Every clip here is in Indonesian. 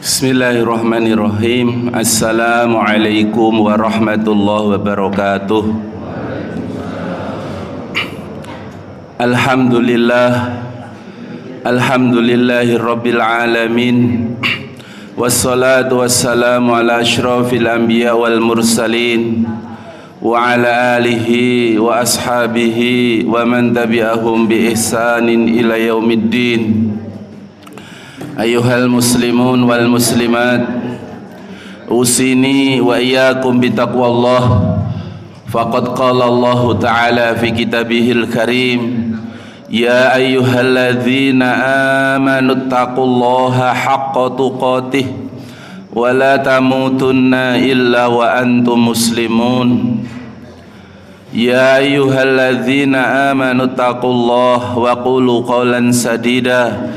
Bismillahirrahmanirrahim. Assalamualaikum warahmatullahi wabarakatuh. Alhamdulillahi rabbil alamin. Wassalatu wassalamu ala asyrafil anbiya wal mursalin wa ala alihi wa ashabihi wa man tabi'ahum bi ihsanin ila yaumiddin. Ayuhal muslimun wal muslimat, usini wa iyyakum bitaqwallah. Faqad qala Allah ta'ala fi kitabihil karim, ya ayyuhalladzina amanu taqullaha haqqa tuqatih wa la tamutunna illa wa antum muslimun. Ya ayyuhalladzina amanu taqullaha wa qulu qawlan sadida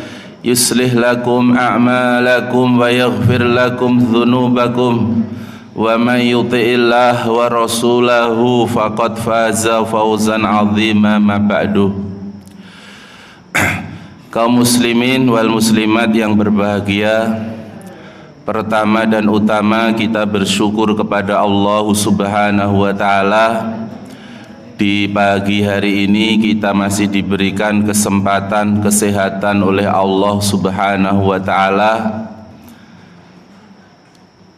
yuslih lakum a'malakum wa yaghfir lakum dhunubakum wa man yuti'illah wa rasulahu faqad faza fawzan 'azima. Ma ba'du. Kaum muslimin wal muslimat yang berbahagia, pertama dan utama kita bersyukur kepada Allah Subhanahu wa ta'ala. Di pagi hari ini kita masih diberikan kesempatan, kesehatan oleh Allah Subhanahu wa ta'ala,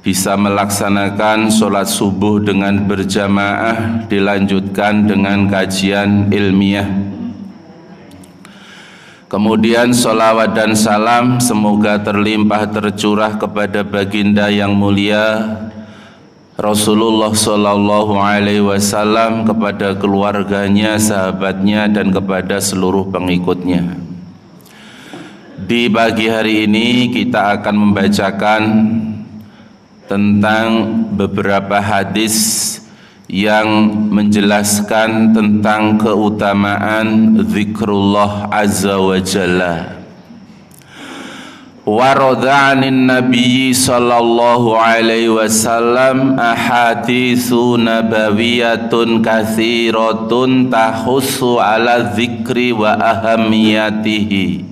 bisa melaksanakan sholat subuh dengan berjamaah, dilanjutkan dengan kajian ilmiah. Kemudian sholawat dan salam semoga terlimpah tercurah kepada baginda yang mulia Rasulullah Sallallahu Alaihi Wasallam, kepada keluarganya, sahabatnya, dan kepada seluruh pengikutnya. Di pagi hari ini kita akan membacakan tentang beberapa hadis yang menjelaskan tentang keutamaan zikrullah azza wa jalla. Waradha'anin Nabi sallallahu alaihi wasallam ahaditsu nabawiyatun katsiratun tahussu ala dzikri wa ahamiyatihi.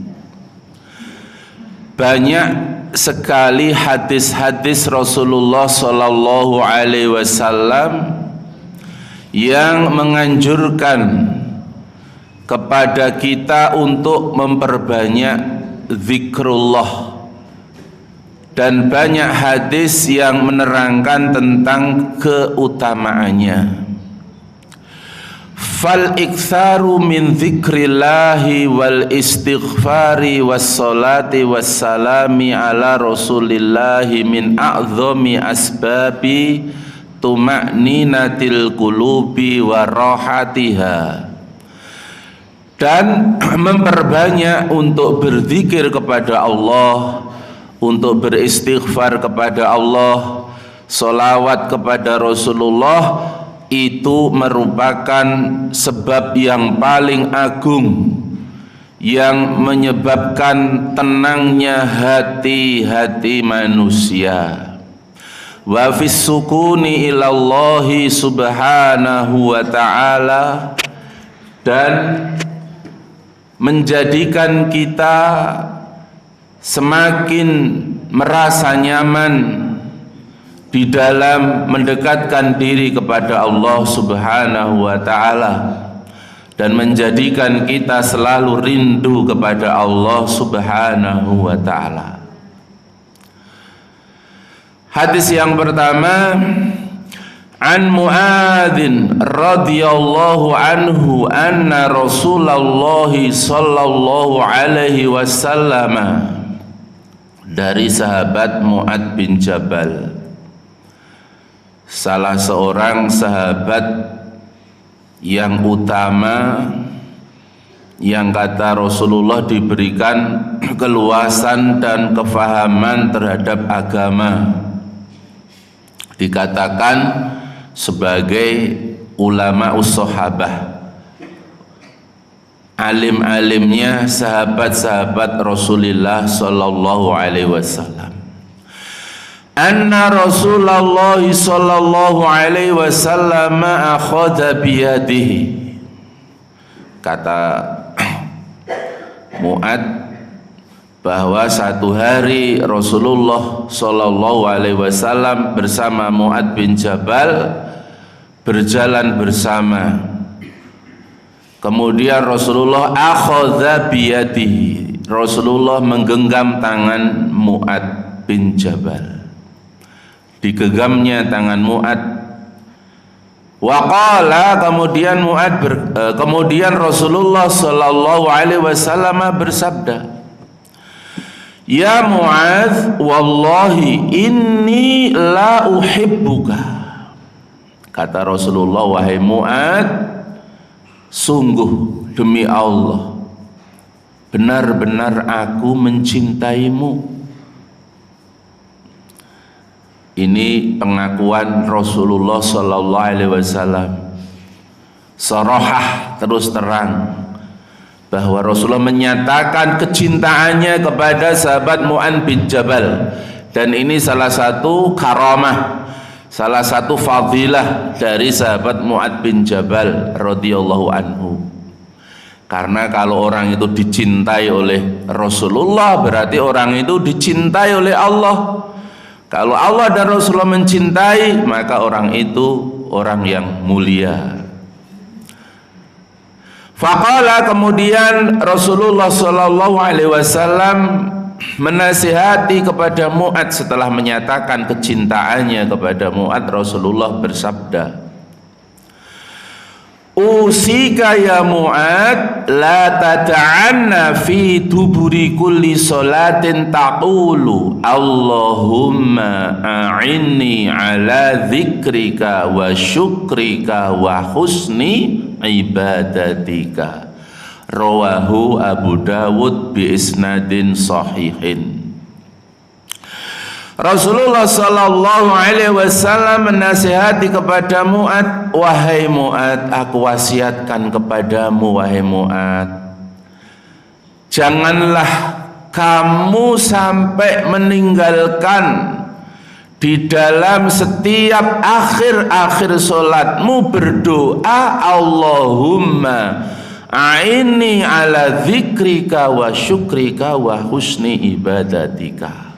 Banyak sekali hadis-hadis Rasulullah sallallahu alaihi wasallam yang menganjurkan kepada kita untuk memperbanyak zikrullah, dan banyak hadis yang menerangkan tentang keutamaannya. Fal iktsaru min dzikrillahi wal istighfari was salati was salami ala rasulillahi min a'dhami asbabi tuma'ninatil qulubi wa rahatiha. Dan memperbanyak untuk berzikir kepada Allah, untuk beristighfar kepada Allah, sholawat kepada Rasulullah, itu merupakan sebab yang paling agung yang menyebabkan tenangnya hati-hati manusia. Wa fis sukuni ilallahi subhanahu wa ta'ala, dan menjadikan kita semakin merasa nyaman di dalam mendekatkan diri kepada Allah Subhanahu wa ta'ala, dan menjadikan kita selalu rindu kepada Allah Subhanahu wa ta'ala. Hadis yang pertama, an Mu'adzin radhiyallahu anhu anna Rasulullah sallallahu alaihi wasallam, dari sahabat Mu'adz bin Jabal, salah seorang sahabat yang utama yang kata Rasulullah diberikan keluasan dan kefahaman terhadap agama, dikatakan sebagai ulama us-sahabah, alim-alimnya sahabat-sahabat Rasulullah sallallahu alaihi wasallam. Anna Rasulullah sallallahu alaihi wasallam akhadha biyadihi, kata Mu'adz bahwa satu hari Rasulullah Shallallahu Alaihi Wasallam bersama Mu'adz bin Jabal berjalan bersama. Kemudian Rasulullah akhadha biyadihi, Rasulullah menggenggam tangan Mu'adz bin Jabal. Digenggamnya tangan Mu'adz. Waqala, kemudian Rasulullah Shallallahu Alaihi Wasallam bersabda, Ya Mu'adz, wallahi inni la uhibbuka. Kata Rasulullah, wahai Mu'adz, sungguh demi Allah, benar-benar aku mencintaimu. Ini pengakuan Rasulullah Sallallahu Alaihi Wasallam, sarahah, terus terang, bahwa Rasulullah menyatakan kecintaannya kepada sahabat Mu'adz bin Jabal. Dan ini salah satu karamah, salah satu fadilah dari sahabat Mu'adz bin Jabal radhiyallahu anhu. Karena kalau orang itu dicintai oleh Rasulullah, berarti orang itu dicintai oleh Allah. Kalau Allah dan Rasulullah mencintai, maka orang itu orang yang mulia. Faqala, kemudian Rasulullah Shallallahu Alaihi Wasallam menasihati kepada Mu'adz. Setelah menyatakan kecintaannya kepada Mu'adz, Rasulullah bersabda, Usika ya Mu'adz, la tata'anna fi duburi kulli salatin taqulu Allahumma a'inni ala dzikrika wa syukrika wa husni ibadatika. Rawahu Abu Dawud bi isnadin sahihin. Rasulullah Sallallahu Alaihi Wasallam menasihati kepada Mu'adz, wahai Mu'adz, aku wasiatkan kepadamu wahai Mu'adz, janganlah kamu sampai meninggalkan di dalam setiap akhir-akhir solatmu berdoa Allahumma a'inni ala dzikrika wa syukrika wa husni ibadatika.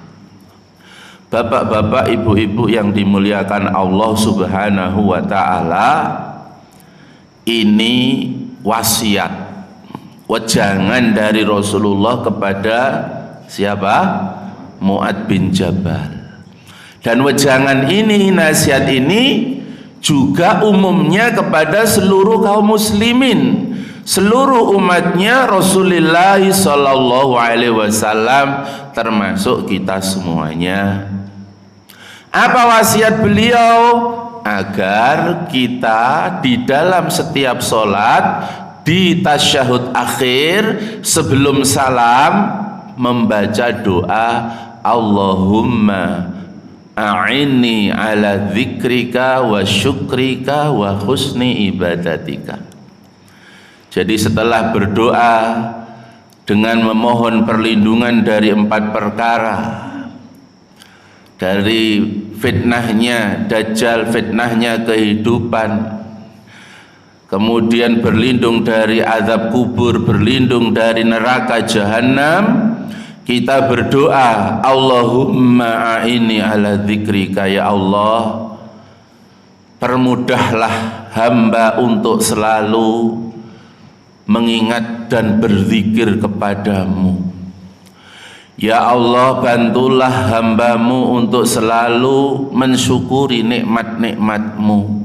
Bapak-bapak, ibu-ibu yang dimuliakan Allah Subhanahu wa ta'ala, ini wasiat, wejangan dari Rasulullah kepada siapa? Mu'adz bin Jabal. Dan wejangan ini, nasihat ini juga umumnya kepada seluruh kaum muslimin, seluruh umatnya Rasulullah Sallallahu Alaihi Wasallam, termasuk kita semuanya. Apa wasiat beliau? Agar kita di dalam setiap sholat, di tasyahud akhir sebelum salam, membaca doa Allahumma a'inni ala dzikrika wa syukrika wa husni ibadatika. Jadi setelah berdoa dengan memohon perlindungan dari 4 perkara, dari fitnahnya Dajjal, fitnahnya kehidupan, kemudian berlindung dari azab kubur, berlindung dari neraka jahanam, kita berdoa Allahumma a'inni ala dzikrika, ya Allah, permudahlah hamba untuk selalu mengingat dan berzikir kepadamu. Ya Allah, bantulah hambamu untuk selalu mensyukuri nikmat-nikmatmu.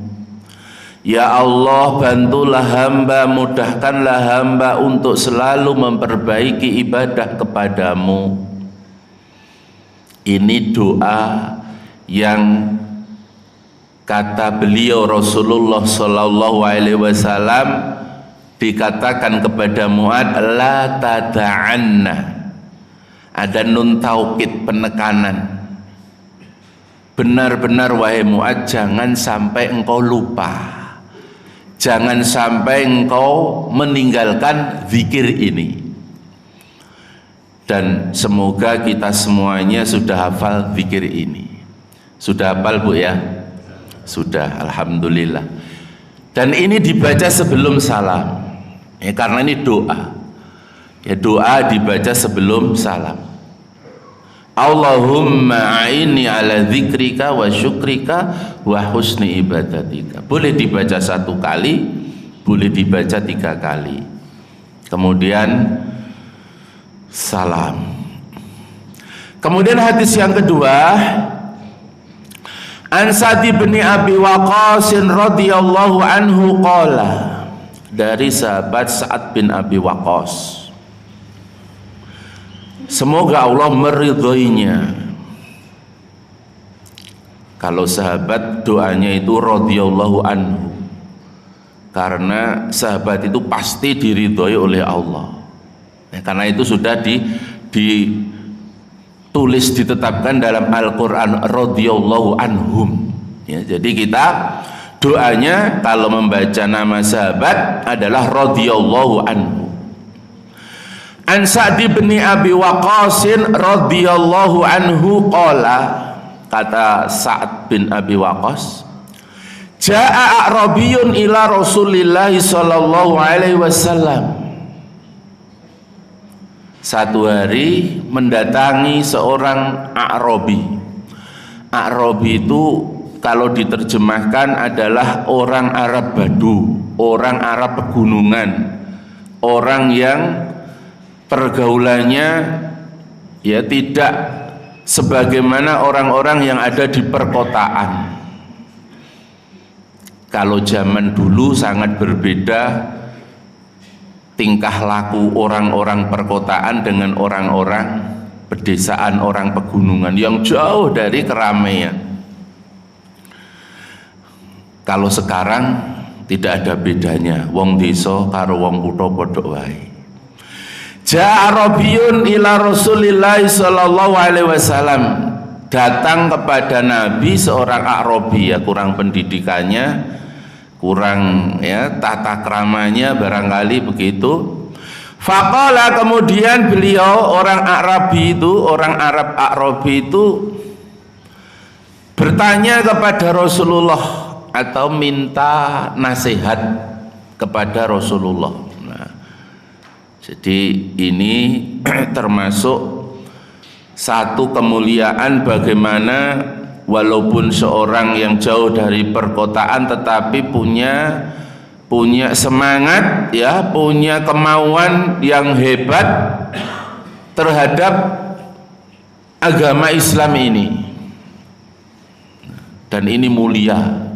Ya Allah, bantulah hamba, mudahkanlah hamba untuk selalu memperbaiki ibadah kepadamu. Ini doa yang kata beliau Rasulullah Sallallahu Alaihi Wasallam dikatakan kepada Mu'adz, la tada'anna. Ada nun taukid, penekanan. Benar-benar wahai Mu'adz, jangan sampai engkau lupa, jangan sampai engkau meninggalkan zikir ini. Dan semoga kita semuanya sudah hafal zikir ini. Sudah hafal Bu ya? Sudah, alhamdulillah. Dan ini dibaca sebelum salam ya, karena ini doa ya, doa dibaca sebelum salam. Allahumma a'inni ala dzikrika wa syukrika wa husni ibadatika. Boleh dibaca 1 kali, boleh dibaca 3 kali. Kemudian salam. Kemudian hadis yang kedua, An Sa'd bin Abi Waqqas radhiyallahu anhu qala, dari sahabat Sa'ad bin Abi Waqqas, semoga Allah meridhoinya. Kalau sahabat doanya itu radhiyallahu anhu, karena sahabat itu pasti diridhoi oleh Allah. Karena itu sudah ditulis, ditetapkan dalam Al-Quran radhiyallahu anhum. Jadi kita doanya kalau membaca nama sahabat adalah radhiyallahu anhu. An Sa'd bin Abi Waqqas radhiyallahu anhu qala, kata Sa'd bin Abi Waqqas, Ja'a a'rabiyun ila Rasulillah sallallahu alaihi wasallam. Satu hari mendatangi seorang A'rabi. A'rabi itu kalau diterjemahkan adalah orang Arab Badu, orang Arab pegunungan, orang yang pergaulannya ya tidak sebagaimana orang-orang yang ada di perkotaan. Kalau zaman dulu sangat berbeda tingkah laku orang-orang perkotaan dengan orang-orang pedesaan, orang pegunungan yang jauh dari keramaian. Kalau sekarang tidak ada bedanya, wong desa karo wong kutha padha wae. Ja'a Arabiyun ila Rasulillah sallallahu alaihi wasallam. Datang kepada Nabi seorang Arabi, ya kurang pendidikannya, kurang ya tata kramanya barangkali begitu. Faqala, kemudian beliau orang Arabi itu, orang Arab Arabi itu bertanya kepada Rasulullah atau minta nasihat kepada Rasulullah. Jadi ini termasuk satu kemuliaan bagaimana walaupun seorang yang jauh dari perkotaan tetapi punya semangat ya, punya kemauan yang hebat terhadap agama Islam ini. Dan ini mulia.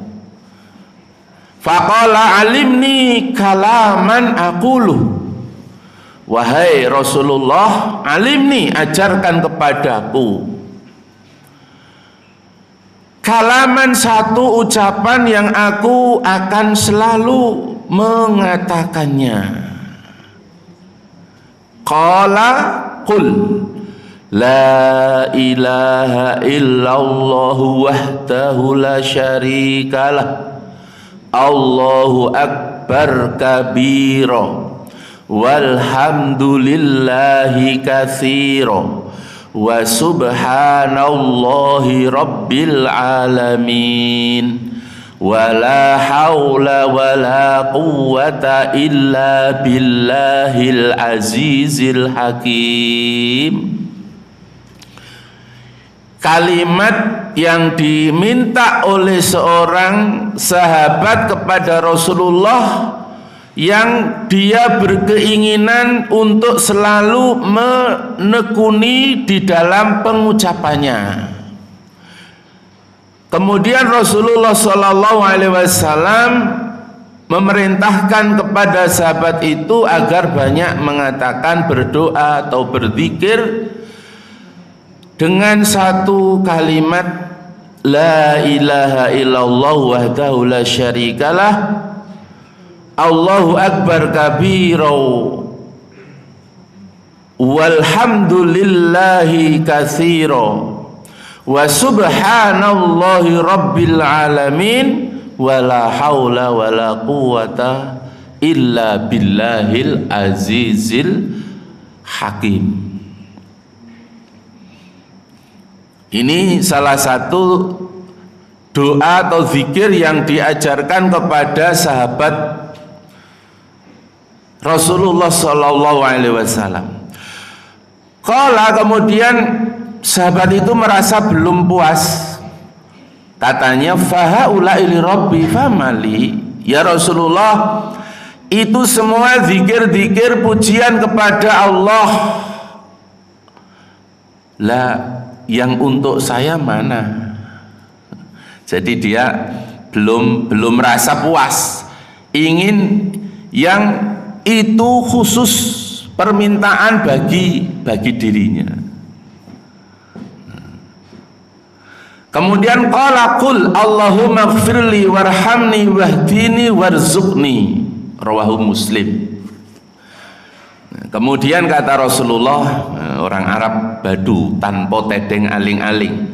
Faqala alimni kalaman aqulu. Wahai Rasulullah, alimni, ajarkan kepadaku kalaman, satu ucapan yang aku akan selalu mengatakannya. Qala qul la ilaha illallah wahdahu la syarikalah, Allahu akbar kabira, walhamdulillahi katsira, wa subhanallahi rabbil alamin, wa la haula wa la quwwata illa billahil azizil hakim. Kalimat yang diminta oleh seorang sahabat kepada Rasulullah yang dia berkeinginan untuk selalu menekuni di dalam pengucapannya. Kemudian Rasulullah Shallallahu Alaihi Wasallam memerintahkan kepada sahabat itu agar banyak mengatakan berdoa atau berzikir dengan satu kalimat la ilaha illallah wahdahu la syarikalah, Allahu akbar kabira, walhamdulillahi katsira, wa subhanallahi rabbil alamin, wa la haula wa la quwwata illa billahil azizil hakim. Ini salah satu doa atau zikir yang diajarkan kepada sahabat Rasulullah Sallallahu Alaihi Wasallam. Qala, kemudian sahabat itu merasa belum puas. Katanya, fahaula ili rabbi famali. Ya Rasulullah, itu semua zikir-zikir pujian kepada Allah. Lah, yang untuk saya mana? Jadi dia belum merasa puas. Ingin yang itu khusus permintaan bagi dirinya. Kemudian qala qul Allahumma ighfirli warhamni wahdini warzuqni, rawahu Muslim. Kemudian kata Rasulullah, orang Arab badu tanpa tedeng aling-aling,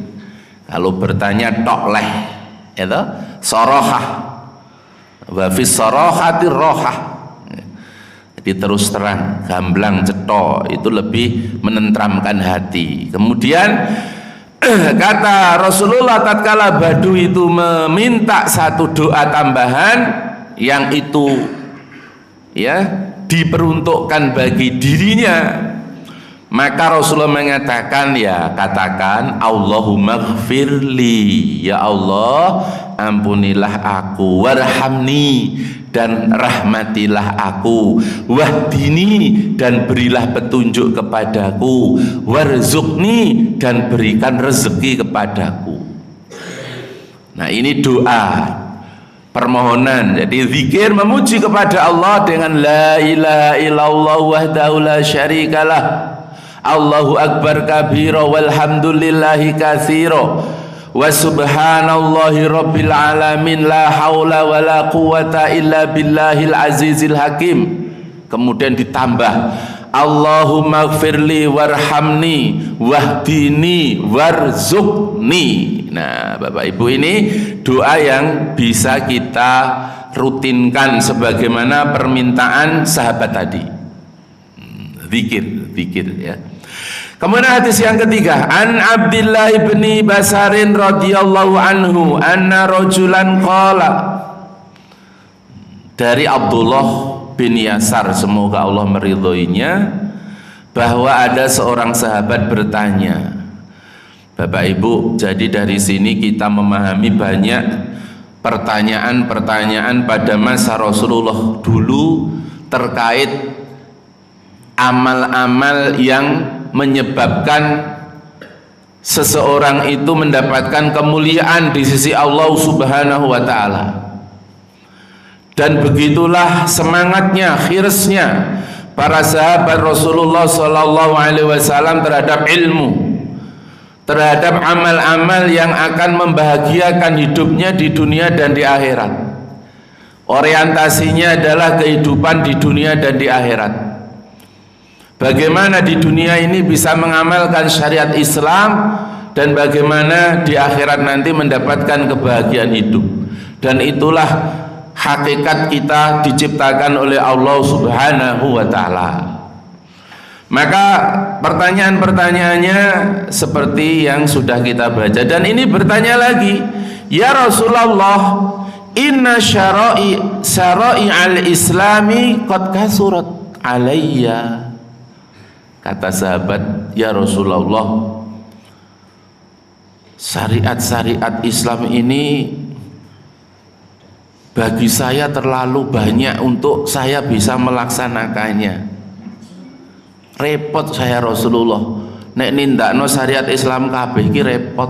kalau bertanya tok leh, itu sorohah, wa fi sorohati rohah. Jadi terus terang, gamblang cetok, itu lebih menentramkan hati. Kemudian kata Rasulullah, tatkala badu itu meminta satu doa tambahan yang itu ya diperuntukkan bagi dirinya, maka Rasulullah mengatakan, ya katakan Allahumma ighfirli, ya Allah ampunilah aku, warhamni dan rahmatilah aku, wahdini dan berilah petunjuk kepadaku, warzuqni dan berikan rezeki kepadaku. Nah, ini doa permohonan. Jadi zikir memuji kepada Allah dengan la ilaha illallah wahdahu la syarikalah, Allahu akbar kabira walhamdulillahi katsira wa subhanallahi rabbil alamin la haula wala quwata illa billahil azizil hakim. Kemudian ditambah Allahumma gfirli warhamni wahdini warzuqni. Nah, Bapak Ibu, ini doa yang bisa kita rutinkan sebagaimana permintaan sahabat tadi. Zikir ya. Kemudian hadis yang ketiga, an Abdullah bin Basarin radhiyallahu anhu anna rajulan qala, dari Abdullah bin Yasar, semoga Allah meridhoinya, bahwa ada seorang sahabat bertanya. Bapak Ibu, jadi dari sini kita memahami banyak pertanyaan-pertanyaan pada masa Rasulullah dulu terkait amal-amal yang menyebabkan seseorang itu mendapatkan kemuliaan di sisi Allah Subhanahu wa ta'ala. Dan begitulah semangatnya, khirsnya para sahabat Rasulullah sallallahu alaihi wasallam terhadap ilmu, terhadap amal-amal yang akan membahagiakan hidupnya di dunia dan di akhirat. Orientasinya adalah kehidupan di dunia dan di akhirat. Bagaimana di dunia ini bisa mengamalkan syariat Islam, dan bagaimana di akhirat nanti mendapatkan kebahagiaan hidup. Dan itulah hakikat kita diciptakan oleh Allah Subhanahu wa ta'ala. Maka pertanyaan-pertanyaannya seperti yang sudah kita baca, dan ini bertanya lagi, ya Rasulullah, inna syara'i al-islami qad kasurat alayya. Kata sahabat, ya Rasulullah, syariat-syariat Islam ini bagi saya terlalu banyak untuk saya bisa melaksanakannya. Repot saya Rasulullah, nek nindakno syariat Islam kabeh iki repot.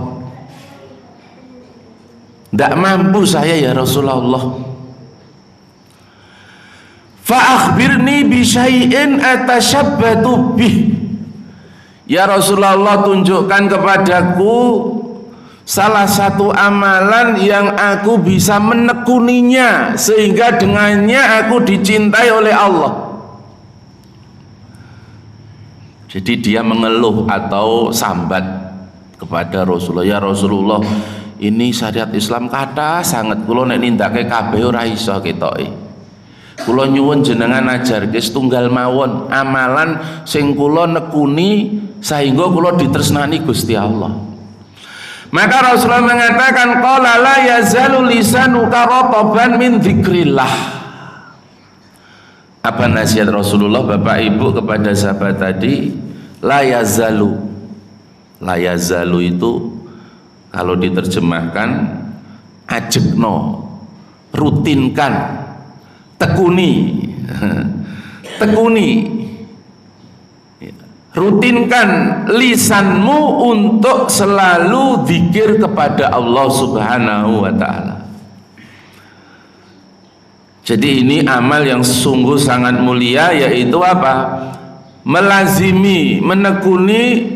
Ndak mampu saya ya Rasulullah. Fa akhbirni bi syai'in atashabbatu bih. Ya Rasulullah, tunjukkan kepadaku salah satu amalan yang aku bisa menekuninya sehingga dengannya aku dicintai oleh Allah. Jadi dia mengeluh atau sambat kepada Rasulullah, ya Rasulullah, ini syariat Islam kata sangat kula nek nindakake kabeh ora iso ketoke. Kula nyuwun jenengan ajarke setunggal mawon amalan sing kula nekuni sehingga kula ditresnani Gusti Allah. Maka Rasulullah mengatakan, qala la yazalu lisanuka rataban min dzikrillah. Apa nasihat Rasulullah Bapak Ibu kepada sahabat tadi? La yazalu, La yazalu itu kalau diterjemahkan ajekno, rutinkan, tekuni. Tekuni, rutinkan lisanmu untuk selalu zikir kepada Allah Subhanahu wa ta'ala. Jadi ini amal yang sungguh sangat mulia, yaitu apa? Melazimi, menekuni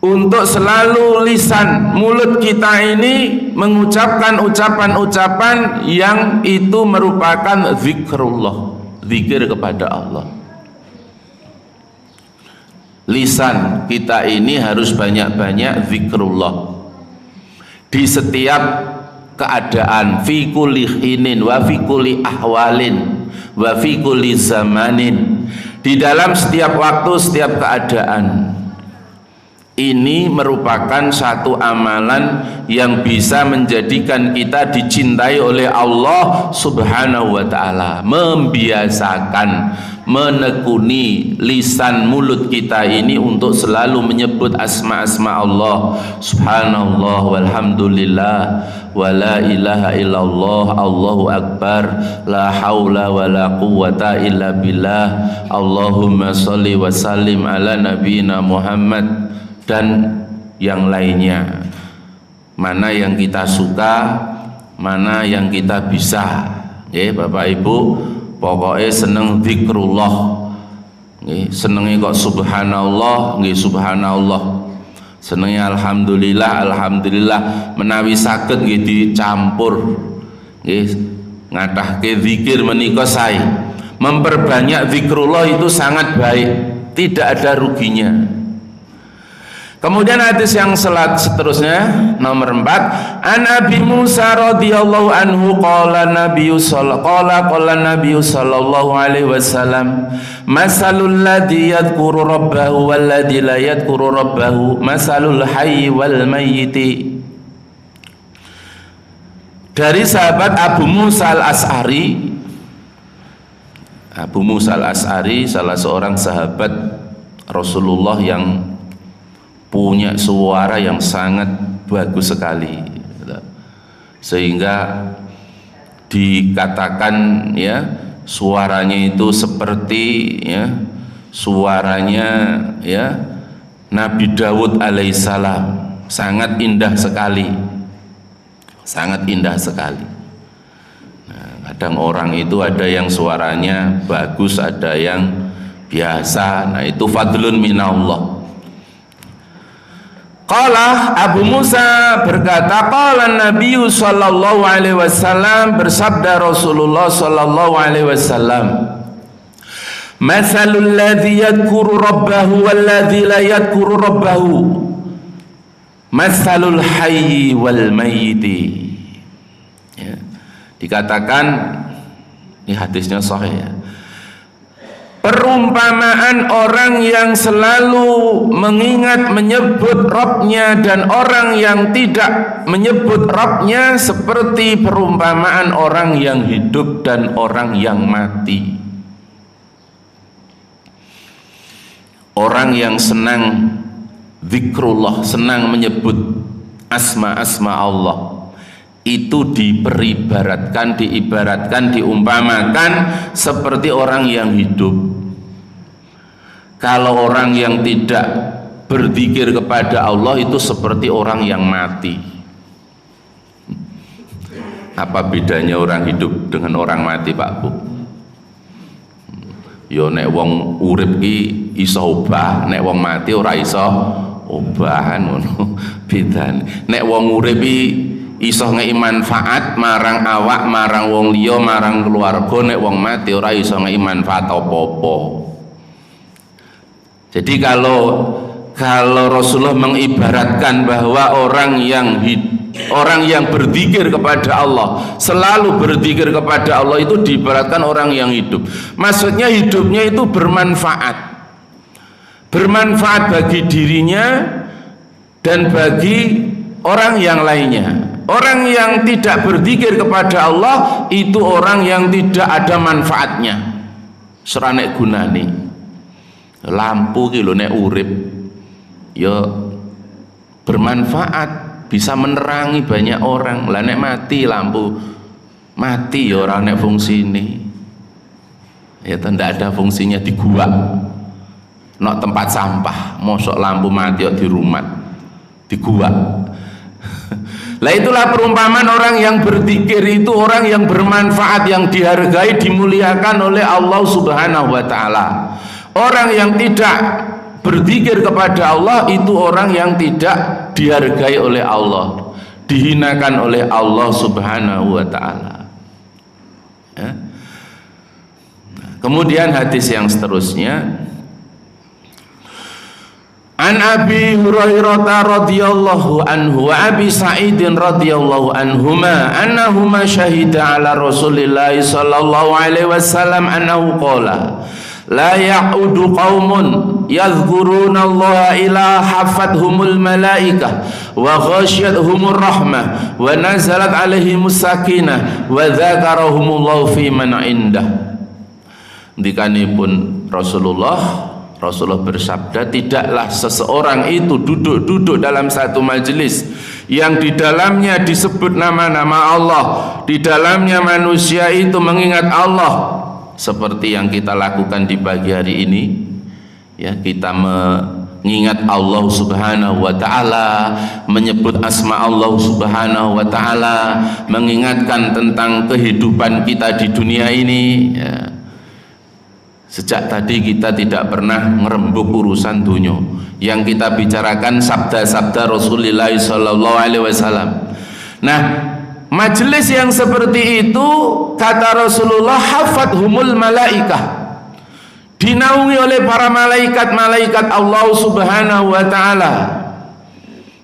untuk selalu lisan mulut kita ini mengucapkan ucapan-ucapan yang itu merupakan zikrullah, zikir kepada Allah. Lisan kita ini harus banyak-banyak zikrullah di setiap keadaan, fi kulli hinin wa fi kulli ahwalin wa fi kulli zamanin, di dalam setiap waktu, setiap keadaan. Ini merupakan satu amalan yang bisa menjadikan kita dicintai oleh Allah Subhanahu wa ta'ala. Membiasakan, menekuni lisan mulut kita ini untuk selalu menyebut asma-asma Allah. Subhanallah walhamdulillah wa la ilaha illallah, Allahu akbar, la haula wa la quwwata illa billah, Allahumma sholli wa sallim ala nabiyina Muhammad, dan yang lainnya. Mana yang kita suka, mana yang kita bisa. Bapak Ibu, pokoknya seneng zikrullah. Senengnya kok subhanallah, subhanallah. Senengnya alhamdulillah, alhamdulillah. Menawi saged dicampur, ngatahke zikir menika sae. Memperbanyak zikrullah itu sangat baik, tidak ada ruginya. Kemudian hadis yang seterusnya nomor 4, an Abi Musa radhiyallahu anhu qala nabiyyu sallallahu alaihi wasallam, masalul ladzi yadhkuru rabbahu wal ladzi la yadhkuru rabbahu masalul hayy wal mayyiti. Dari sahabat Abu Musa al-Asy'ari. Abu Musa al-Asy'ari salah seorang sahabat Rasulullah yang punya suara yang sangat bagus sekali, sehingga dikatakan ya suaranya itu seperti ya suaranya ya Nabi Daud alaihissalam, sangat indah sekali, sangat indah sekali. Nah, kadang orang itu ada yang suaranya bagus, ada yang biasa. Nah, itu fadlun minallah. Qala Abu Musa berkata, qala Nabi sallallahu alaihi wasallam, bersabda Rasulullah sallallahu alaihi wasallam, masalul ladzi yadhkuru rabbahu wal ladzi la yadhkuru rabbahu masalul hayyi wal mayyiti. Ya, dikatakan ini hadisnya sahih ya. Perumpamaan orang yang selalu mengingat menyebut Rabbnya dan orang yang tidak menyebut Rabbnya seperti perumpamaan orang yang hidup dan orang yang mati. Orang yang senang zikrullah, senang menyebut asma-asma Allah, itu diumpamakan seperti orang yang hidup. Kalau orang yang tidak berzikir kepada Allah itu seperti orang yang mati. Apa bedanya orang hidup dengan orang mati, Pak Bu? Yo nek wong urip ki iso obah, nek wong mati ora iso obahan ngono. Bedane. Nek wong urip ki iso ngei manfaat marang awak, marang wong liya, marang keluarga. Nek wong mati ora iso ngei manfaat apa-apa. Jadi kalau Rasulullah mengibaratkan bahwa orang yang berzikir kepada Allah, selalu berzikir kepada Allah, itu diibaratkan orang yang hidup. Maksudnya hidupnya itu bermanfaat bagi dirinya dan bagi orang yang lainnya. Orang yang tidak berzikir kepada Allah itu orang yang tidak ada manfaatnya, seranek gunane. Lampu ki lho nek urip ya bermanfaat, bisa menerangi banyak orang. Lah nek mati lampu mati ya ora nek fungsi ini. Ya tidak ada fungsinya di gua. Nok tempat sampah, mosok lampu mati di rumah, di gua. Lah itulah perumpamaan orang yang berzikir itu orang yang bermanfaat, yang dihargai, dimuliakan oleh Allah Subhanahu wa taala. Orang yang tidak berzikir kepada Allah itu orang yang tidak dihargai oleh Allah, dihinakan oleh Allah Subhanahu wa taala. Ya. Kemudian hadis yang seterusnya, An Abi Hurairah radhiyallahu anhu wa Abi Sa'id radhiyallahu anhuma annahuma syahida ala Rasulillah sallallahu alaihi wasallam annahu qala la ya'udu qaumun yadhkuruna Allah ila hafathumul malaikah wa ghasyiyatuhumur rahmah wa nazalat alaihimus sakinah wa dzakarahumullahu fi man indah. Dikanipun Rasulullah bersabda, tidaklah seseorang itu duduk dalam satu majelis yang di dalamnya disebut nama-nama Allah, di dalamnya manusia itu mengingat Allah seperti yang kita lakukan di pagi hari ini. Ya, kita mengingat Allah Subhanahu wa taala, menyebut asma Allah Subhanahu wa taala, mengingatkan tentang kehidupan kita di dunia ini, ya. Sejak tadi kita tidak pernah ngerembuk urusan dunia. Yang kita bicarakan sabda-sabda Rasulullah sallallahu alaihi wasallam. Nah, majelis yang seperti itu kata Rasulullah hafathumul malaikah, dinaungi oleh para malaikat Allah Subhanahu wa taala.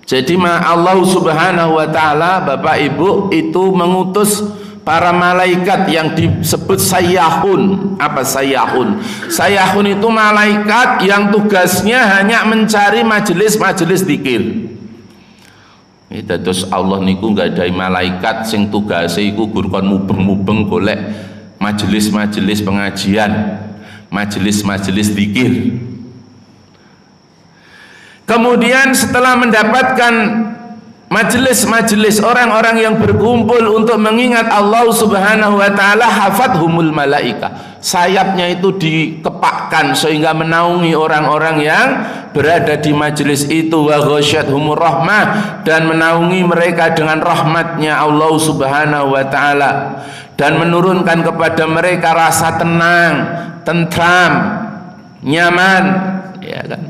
Jadi Allah Subhanahu wa taala, Bapak Ibu, itu mengutus para malaikat yang disebut sayyahun. Apa sayyahun? Sayyahun itu malaikat yang tugasnya hanya mencari majelis-majelis zikir. Terus Allah niku nggak ada malaikat sing tugasnya iku gurkon mubeng-mubeng golek majelis-majelis pengajian, majelis-majelis zikir. Kemudian setelah mendapatkan majelis-majelis orang-orang yang berkumpul untuk mengingat Allah Subhanahu wa taala, hafathumul malaika, sayapnya itu dikepakkan sehingga menaungi orang-orang yang berada di majelis itu, wa ghasyiyatuhumur rahmah, dan menaungi mereka dengan rahmatnya Allah Subhanahu wa taala, dan menurunkan kepada mereka rasa tenang, tentram, nyaman, ya kan.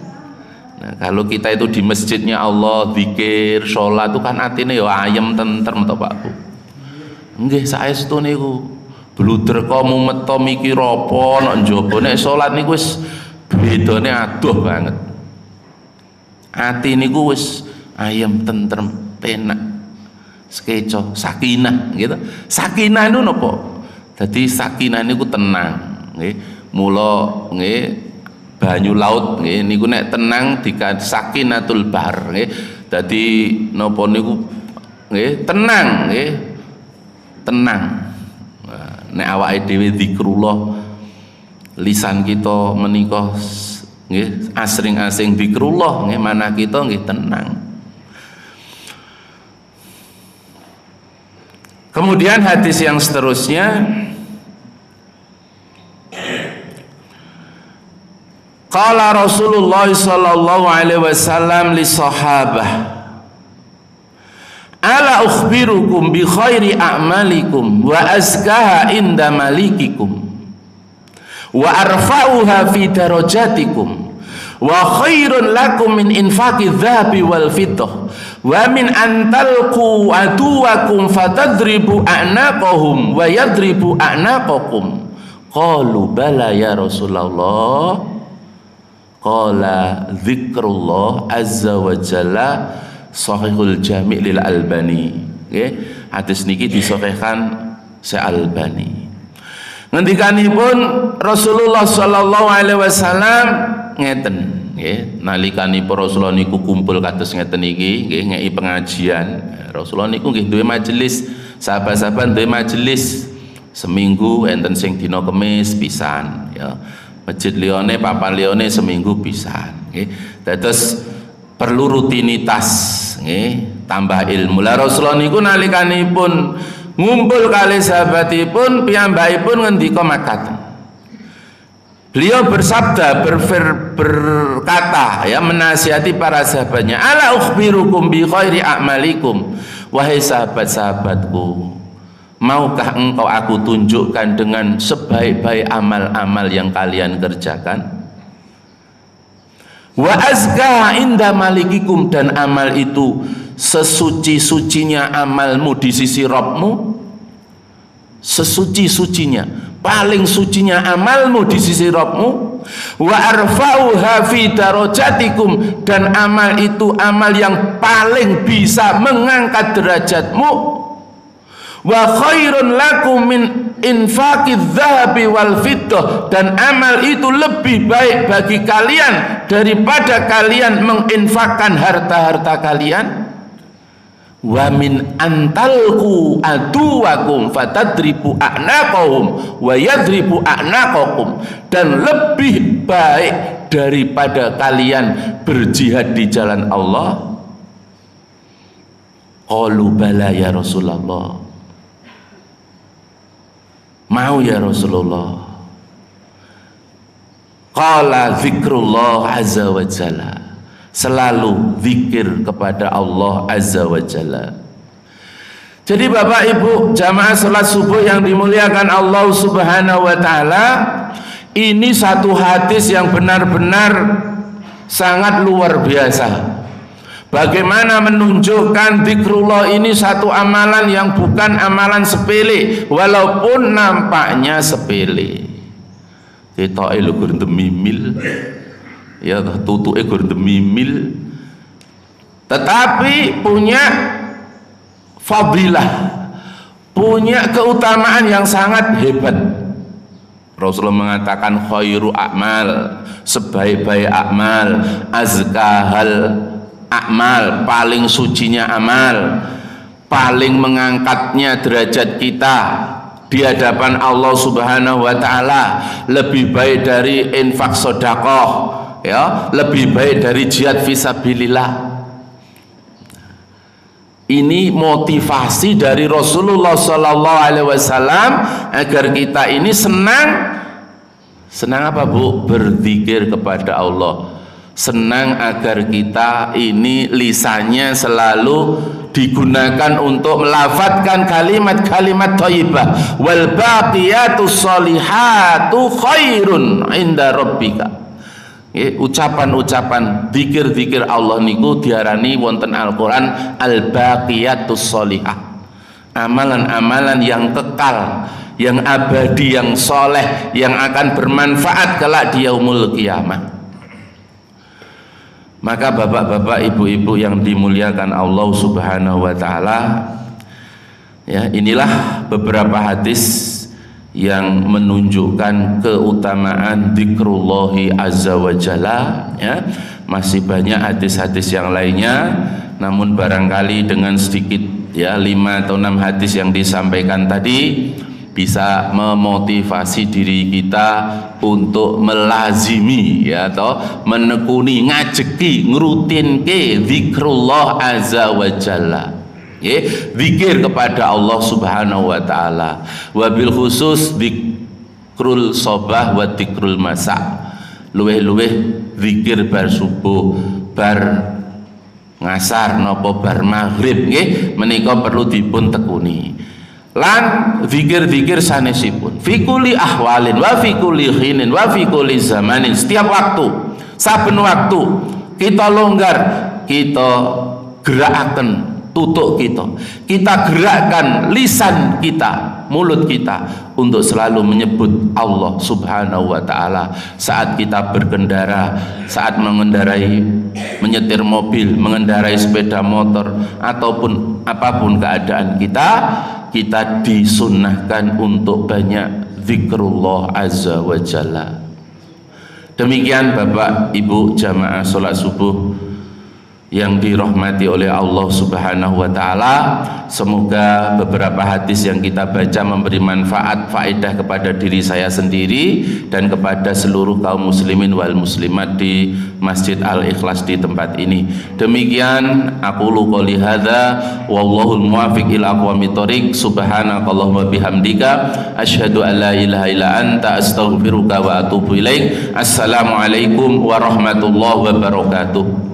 Nah, kalau kita itu di masjidnya Allah, zikir, sholat itu kan atine ya ayem tentrem to Pak Bu. Nggih, saestu niku. Bluder kamu meto mikir apa nek njaba nek sholat niku wis bedane adoh banget. Ati niku wis ayem tentrem, penak. Sekeco, sakinah gitu. Sakinah niku napa? Dadi sakinah niku tenang, nggih. Mula nggih banyu laut nggih niku nek tenang dikatakan sakinatul bahr nggih. Dadi napa niku nggih tenang nggih. Tenang. Nek awake dhewe zikrullah, lisan kita menika nggih asring-asring zikrullah nggih, mana kita nggih tenang. Kemudian hadis yang seterusnya, qala Rasulullah sallallahu alaihi wasallam li sahabah, ala ukhbirukum bi khairi a'malikum wa azkaha inda malikikum wa arfa'uha fi darajatikum wa khairun lakum min infaqi dhahabi wal fiddah wa min an talqu aduwakum fatadribu a'naqahum wa yadribu a'naqakum. Qalu bala ya Rasulullah. Qala zikrullah azza wa jalla sahihul jami' lil Albani. Nggih, hadis niki disahihkan Syekh Albani. Ngendikanipun Rasulullah sallallahu alaihi wasallam ngeten nggih, nalikanipun Rasulullah niku kumpul kados ngeten iki nggih ngeki pengajian. Rasulullah niku nggih duwe majelis, sahabat-sahabat duwe majelis seminggu enten sing dina Kamis pisan ya. Masjid liyane papan liyane seminggu pisan nggih. Dados perlu rutinitas nggih, tambah ilmu. Lah Rasulullah niku nalikanipun ngumpul kali sahabatipun piyambakipun ngendika makaten. Beliau bersabda, berkata ya, menasihati para sahabatnya, ala ukhbirukum bi khairi a'malikum, wahai sahabat-sahabatku, maukah engkau aku tunjukkan dengan sebaik-baik amal-amal yang kalian kerjakan? Wa azka inda malikikum, dan amal itu sesuci-sucinya amalmu di sisi Rabbmu, sesuci-sucinya, paling sucinya amalmu di sisi Rabbmu. Wa arfa'uha fi darajatikum, dan amal itu amal yang paling bisa mengangkat derajatmu. Wa khairun lakum min infaqidz dzahabi wal fiddah, dan amal itu lebih baik bagi kalian daripada kalian menginfakkan harta-harta kalian. Wa min antalqu aduwakum fatadribu a'naqahum wa yadribu a'naqakum, dan lebih baik daripada kalian berjihad di jalan Allah. Qalu bala ya Rasulullah, mau ya Rasulullah. Qala zikrullah azza wa jalla, selalu zikir kepada Allah azza wa jalla. Jadi Bapak Ibu jamaah salat subuh yang dimuliakan Allah subhanahu wa ta'ala, ini satu hadis yang benar-benar sangat luar biasa. Bagaimana menunjukkan zikrullah ini satu amalan yang bukan amalan sepele, walaupun nampaknya sepele. Kita elu gur demimil, ya tutuke gur demimil, tetapi punya fadilah, punya keutamaan yang sangat hebat. Rasulullah mengatakan khairu a'mal, sebaik-baik amal, azkahal amal, paling sucinya amal, paling mengangkatnya derajat kita di hadapan Allah subhanahu wa ta'ala, lebih baik dari infak sedekah, ya, lebih baik dari jihad fisabilillah. Ini motivasi dari Rasulullah sallallahu alaihi wasallam agar kita ini senang apa Bu? Berzikir kepada Allah. Senang agar kita ini lisannya selalu digunakan untuk melafadzkan kalimat-kalimat thayyibah, wal baqiyatus sholihatu khairun inda rabbika. Ucapan-ucapan zikir-zikir Allah niku diarani wonten Al-Qur'an al baqiyatus sholihah, amalan-amalan yang kekal, yang abadi, yang soleh, yang akan bermanfaat kelak di yaumul qiyamah. Maka bapak-bapak, ibu-ibu yang dimuliakan Allah subhanahu wa ta'ala, ya, inilah beberapa hadis yang menunjukkan keutamaan dzikrullahi azza wa jalla, ya. Masih banyak hadis-hadis yang lainnya, namun barangkali dengan sedikit, ya, 5 atau 6 hadis yang disampaikan tadi bisa memotivasi diri kita untuk melazimi, ya, atau menekuni, ngajeki, ngrutinke zikrullah azza wa jalla, ya, zikir kepada Allah subhanahu wa ta'ala, wabil khusus zikrul sobah wa zikrul masa, luweh-luweh zikir bar subuh, bar ngasar nopo bar maghrib, nggih, menika perlu dipun tekuni. Lan zikir-zikir sanesipun fi kulli ahwalin wa fi kulli khinin wa fi kulli zamanin, setiap waktu, saben waktu kita longgar, kita gerakkan tutuk kita gerakkan lisan kita, mulut kita untuk selalu menyebut Allah subhanahu wa ta'ala saat kita berkendara, saat mengendarai, menyetir mobil, mengendarai sepeda motor, ataupun apapun keadaan kita disunnahkan untuk banyak zikrullah azza wa jalla. Demikian Bapak Ibu jamaah sholat subuh yang dirahmati oleh Allah Subhanahu wa taala. Semoga beberapa hadis yang kita baca memberi manfaat faedah kepada diri saya sendiri dan kepada seluruh kaum muslimin wal muslimat di Masjid Al-Ikhlas di tempat ini. Demikian aqulu qouli hadza wallahul muwaffiq ila aqwamit thoriq. Subhanakallahumma bihamdika asyhadu an la ilaha illa anta astaghfiruka wa atubu ilaik. Assalamualaikum warahmatullahi wabarakatuh.